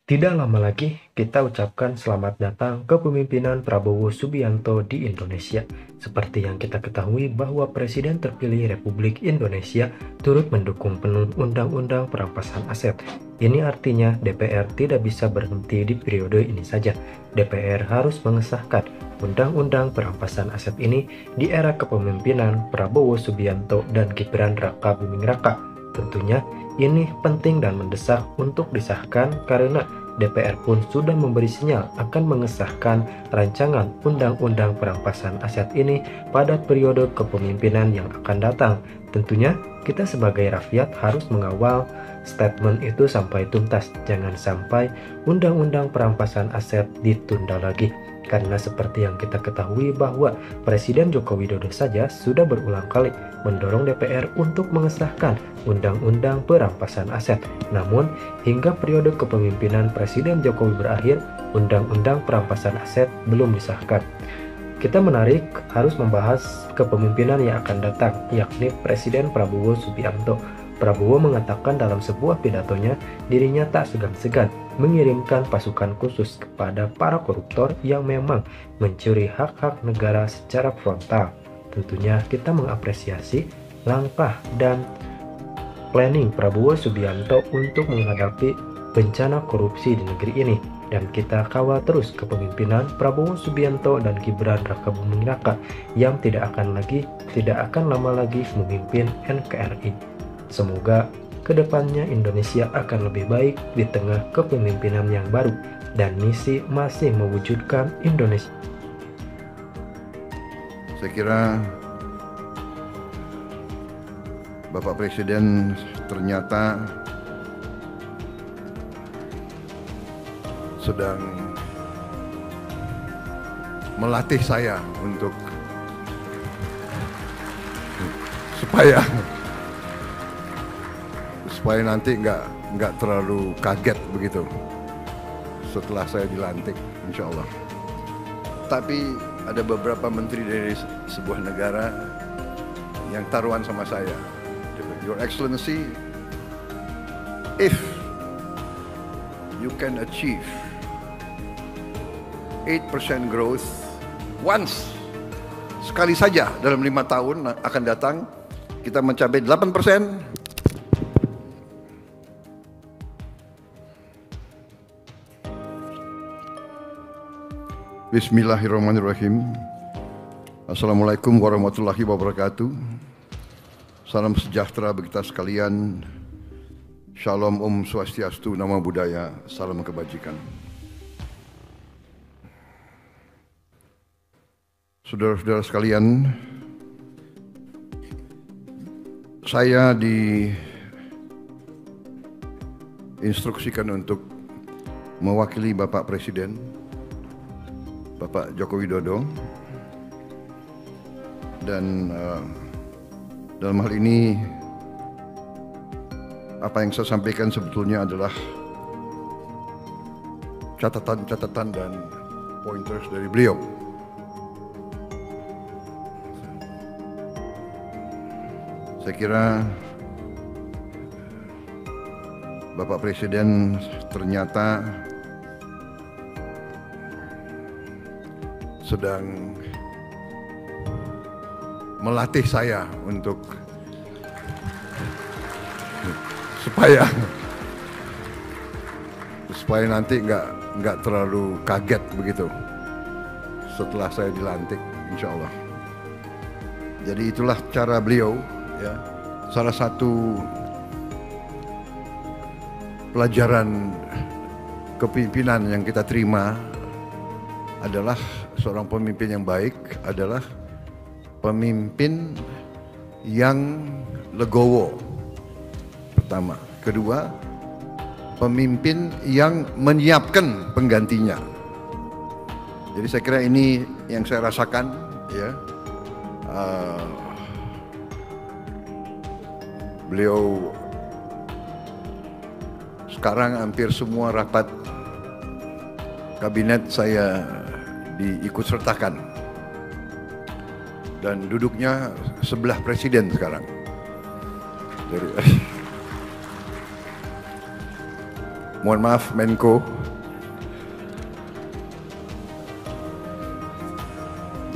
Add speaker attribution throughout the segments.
Speaker 1: Tidak lama lagi, kita ucapkan selamat datang ke kepemimpinan Prabowo Subianto di Indonesia. Seperti yang kita ketahui bahwa Presiden terpilih Republik Indonesia turut mendukung penuh Undang-Undang Perampasan Aset. Ini artinya DPR tidak bisa berhenti di periode ini saja. DPR harus mengesahkan Undang-Undang Perampasan Aset ini di era kepemimpinan Prabowo Subianto dan Gibran Raka Buming Raka. Tentunya ini penting dan mendesak untuk disahkan karena DPR pun sudah memberi sinyal akan mengesahkan rancangan Undang-Undang Perampasan Aset ini pada periode kepemimpinan yang akan datang. Tentunya kita sebagai rakyat harus mengawal statement itu sampai tuntas. Jangan sampai Undang-Undang Perampasan Aset ditunda lagi. Karena seperti yang kita ketahui bahwa Presiden Joko Widodo saja sudah berulang kali mendorong DPR untuk mengesahkan Undang-Undang Perampasan Aset. Namun, hingga periode kepemimpinan Presiden Jokowi berakhir, Undang-Undang Perampasan Aset belum disahkan. Kita harus membahas kepemimpinan yang akan datang, yakni Presiden Prabowo Subianto. Prabowo mengatakan dalam sebuah pidatonya, dirinya tak segan-segan mengirimkan pasukan khusus kepada para koruptor yang memang mencuri hak-hak negara secara frontal. Tentunya kita mengapresiasi langkah dan planning Prabowo Subianto untuk menghadapi bencana korupsi di negeri ini, dan kita kawal terus kepemimpinan Prabowo Subianto dan Gibran Raka Buming Raka yang tidak akan lama lagi memimpin NKRI. Semoga kedepannya Indonesia akan lebih baik di tengah kepemimpinan yang baru dan misi masih mewujudkan Indonesia.
Speaker 2: Saya kira Bapak Presiden ternyata sedang melatih saya untuk supaya nanti nggak terlalu kaget begitu setelah saya dilantik, insya Allah. Tapi ada beberapa menteri dari sebuah negara yang taruhan sama saya. Your Excellency, if you can achieve 8% growth once, sekali saja dalam 5 tahun akan datang, kita mencapai 8%, Bismillahirrahmanirrahim. Assalamualaikum warahmatullahi wabarakatuh. Salam sejahtera bagi kita sekalian. Shalom Om Swastiastu, Namo Buddhaya, salam kebajikan. Saudara-saudara sekalian, saya diinstruksikan untuk mewakili Bapak Presiden, Bapak Joko Widodo, dan dalam hal ini apa yang saya sampaikan sebetulnya adalah catatan-catatan dan pointers dari beliau. Saya kira Bapak Presiden ternyata sedang melatih saya untuk supaya nanti nggak terlalu kaget begitu setelah saya dilantik, insya Allah. Jadi itulah cara beliau, ya. Salah satu pelajaran kepemimpinan yang kita terima adalah seorang pemimpin yang baik adalah pemimpin yang legowo, pertama. Kedua, pemimpin yang menyiapkan penggantinya. Jadi saya kira ini yang saya rasakan, ya. Beliau sekarang hampir semua rapat kabinet saya diikut sertakan, dan duduknya sebelah presiden sekarang. Mohon maaf Menko.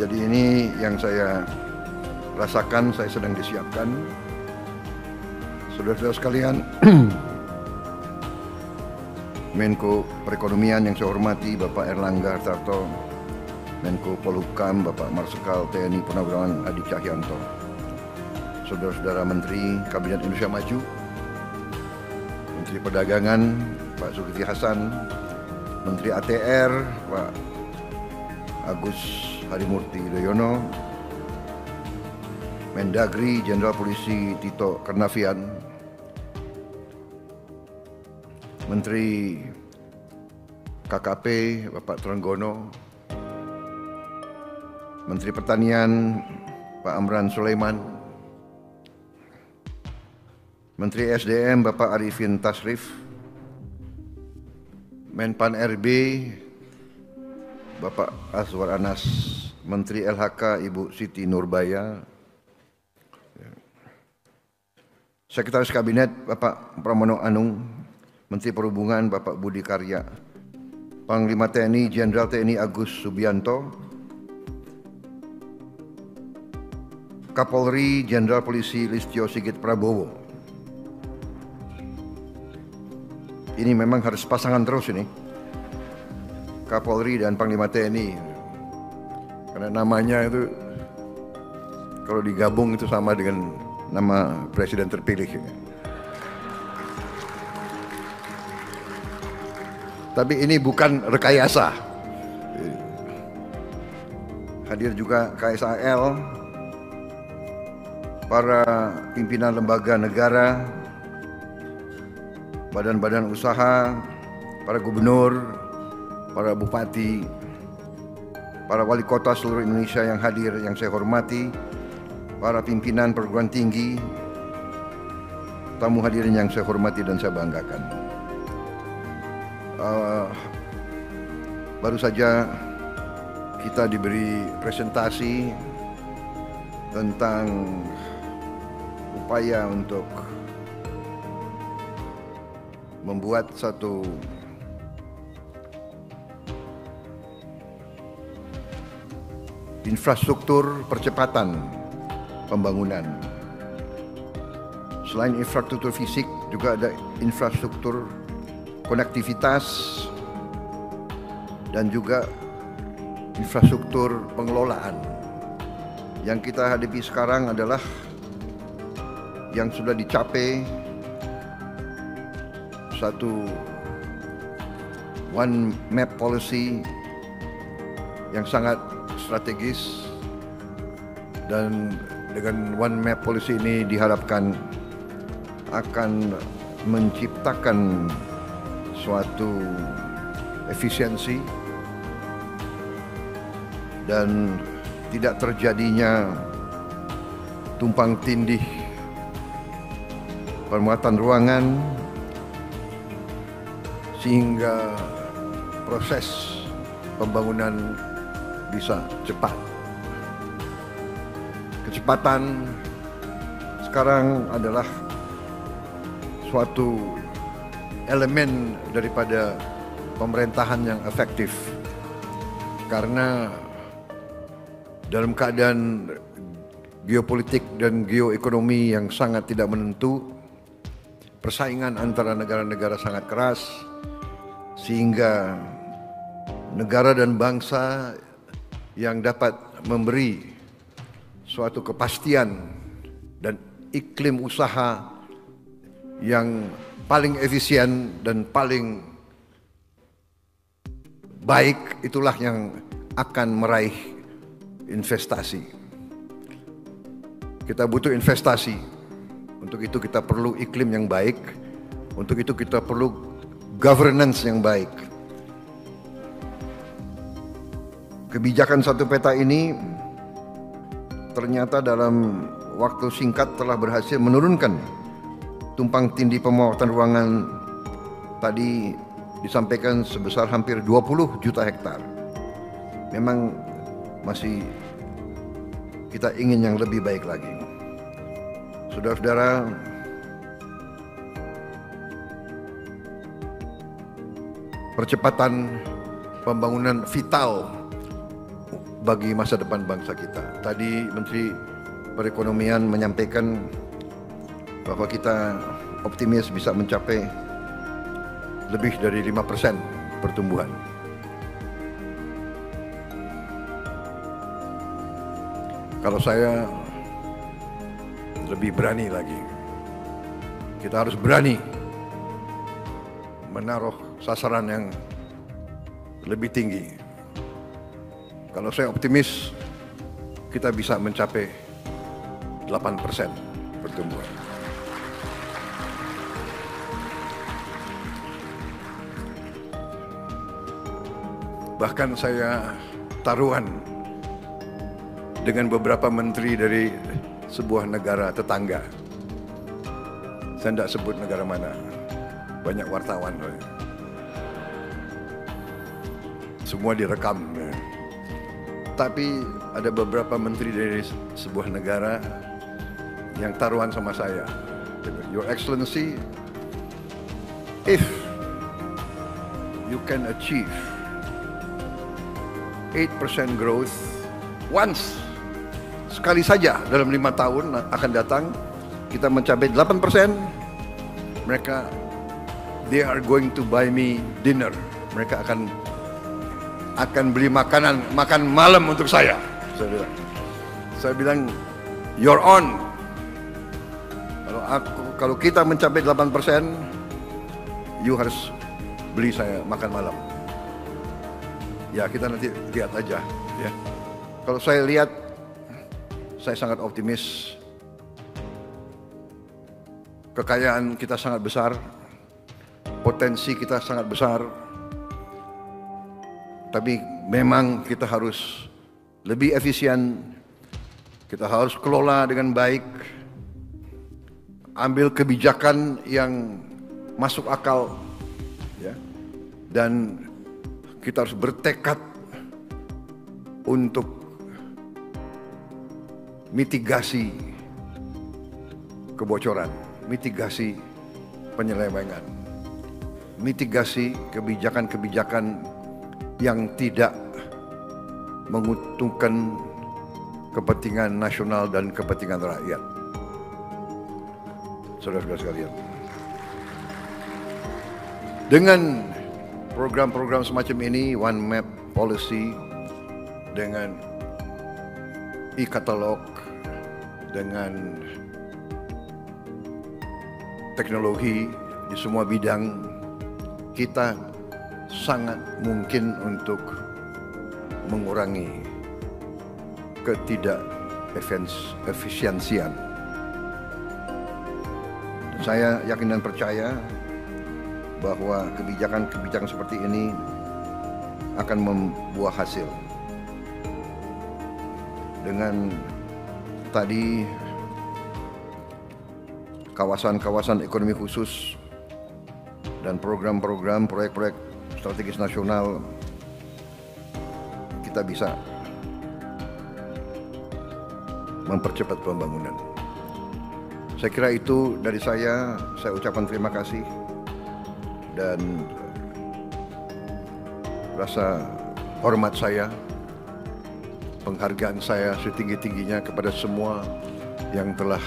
Speaker 2: Jadi ini yang saya rasakan, saya sedang disiapkan. Saudara-saudara sekalian, Menko Perekonomian yang saya hormati Bapak Erlangga Hartarto, Menko Polhukam Bapak Marsikal TNI Purnawirawan Hadi Cahyanto, saudara-saudara Menteri Kabinet Indonesia Maju, Menteri Perdagangan Pak Zulkifli Hasan, Menteri ATR Pak Agus Harimurti Yudhoyono, Mendagri Jenderal Polisi Tito Karnavian, Menteri KKP Bapak Trenggono, Menteri Pertanian Pak Amran Sulaiman, Menteri SDM Bapak Arifin Tasrif, Menpan RB Bapak Azwar Anas, Menteri LHK Ibu Siti Nurbaya, Sekretaris Kabinet Bapak Pramono Anung, Menteri Perhubungan Bapak Budi Karya, Panglima TNI Jenderal TNI Agus Subianto, Kapolri Jenderal Polisi Listio Sigit Prabowo. Ini memang harus pasangan terus ini, Kapolri dan Panglima TNI, karena namanya itu kalau digabung itu sama dengan nama presiden terpilih. Tapi ini bukan rekayasa. Hadir juga KSAL, para pimpinan lembaga negara, badan-badan usaha, para gubernur, para bupati, para wali kota seluruh Indonesia yang hadir yang saya hormati, para pimpinan perguruan tinggi, tamu hadirin yang saya hormati dan saya banggakan. Baru saja kita diberi presentasi tentang upaya untuk membuat satu infrastruktur percepatan pembangunan. Selain infrastruktur fisik, juga ada infrastruktur konektivitas dan juga infrastruktur pengelolaan. Yang kita hadapi sekarang adalah yang sudah dicapai satu one map policy yang sangat strategis, dan dengan one map policy ini diharapkan akan menciptakan suatu efisiensi dan tidak terjadinya tumpang tindih permuatan ruangan, sehingga proses pembangunan bisa cepat. Kecepatan sekarang adalah suatu elemen daripada pemerintahan yang efektif, karena dalam keadaan geopolitik dan geoekonomi yang sangat tidak menentu, persaingan antara negara-negara sangat keras, sehingga negara dan bangsa yang dapat memberi suatu kepastian dan iklim usaha yang paling efisien dan paling baik, itulah yang akan meraih investasi. Kita butuh investasi. Untuk itu kita perlu iklim yang baik. Untuk itu kita perlu governance yang baik. Kebijakan satu peta ini ternyata dalam waktu singkat telah berhasil menurunkan tumpang tindih pemanfaatan ruangan tadi disampaikan sebesar hampir 20 juta hektar. Memang masih kita ingin yang lebih baik lagi. Saudara-saudara, percepatan pembangunan vital bagi masa depan bangsa kita. Tadi Menteri Perekonomian menyampaikan bahwa kita optimis bisa mencapai lebih dari 5% pertumbuhan. Kalau saya lebih berani lagi, kita harus berani menaruh sasaran yang lebih tinggi. Kalau saya optimis, kita bisa mencapai 8% pertumbuhan. Bahkan saya taruhan dengan beberapa menteri dari sebuah negara tetangga. Saya tidak sebut negara mana, banyak wartawan. Semua direkam. Tapi ada beberapa menteri dari sebuah negara yang taruhan sama saya. Your Excellency, if you can achieve 8% growth once, sekali saja dalam 5 tahun akan datang, kita mencapai 8%, mereka, they are going to buy me dinner. Mereka akan beli makan malam untuk saya. Saya bilang, you're on. Kalau kita mencapai 8%, you harus beli saya makan malam. Ya, kita nanti lihat aja, ya. Kalau saya lihat, saya sangat optimis. Kekayaan kita sangat besar, potensi kita sangat besar. Tapi memang kita harus lebih efisien, kita harus kelola dengan baik, ambil kebijakan yang masuk akal, ya. Dan kita harus bertekad untuk mitigasi kebocoran, mitigasi penyelewengan, mitigasi kebijakan-kebijakan yang tidak menguntungkan kepentingan nasional dan kepentingan rakyat. Saudara-saudara sekalian, dengan program-program semacam ini, One Map Policy, dengan e-katalog, dengan teknologi di semua bidang, kita sangat mungkin untuk mengurangi ketidakefisiensian. Saya yakin dan percaya bahwa kebijakan-kebijakan seperti ini akan membuah hasil. Dengan tadi kawasan-kawasan ekonomi khusus dan program-program proyek-proyek strategis nasional, kita bisa mempercepat pembangunan. Saya kira itu dari saya ucapkan terima kasih dan rasa hormat saya, penghargaan saya setinggi-tingginya kepada semua yang telah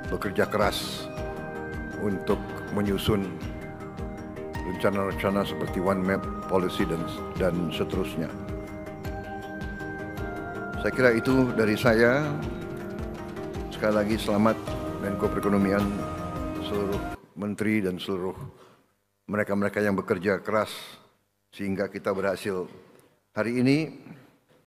Speaker 2: bekerja keras untuk menyusun rencana-rencana seperti One Map Policy dan seterusnya. Saya kira itu dari saya. Sekali lagi selamat Menko Perekonomian, seluruh menteri dan seluruh mereka-mereka yang bekerja keras sehingga kita berhasil hari ini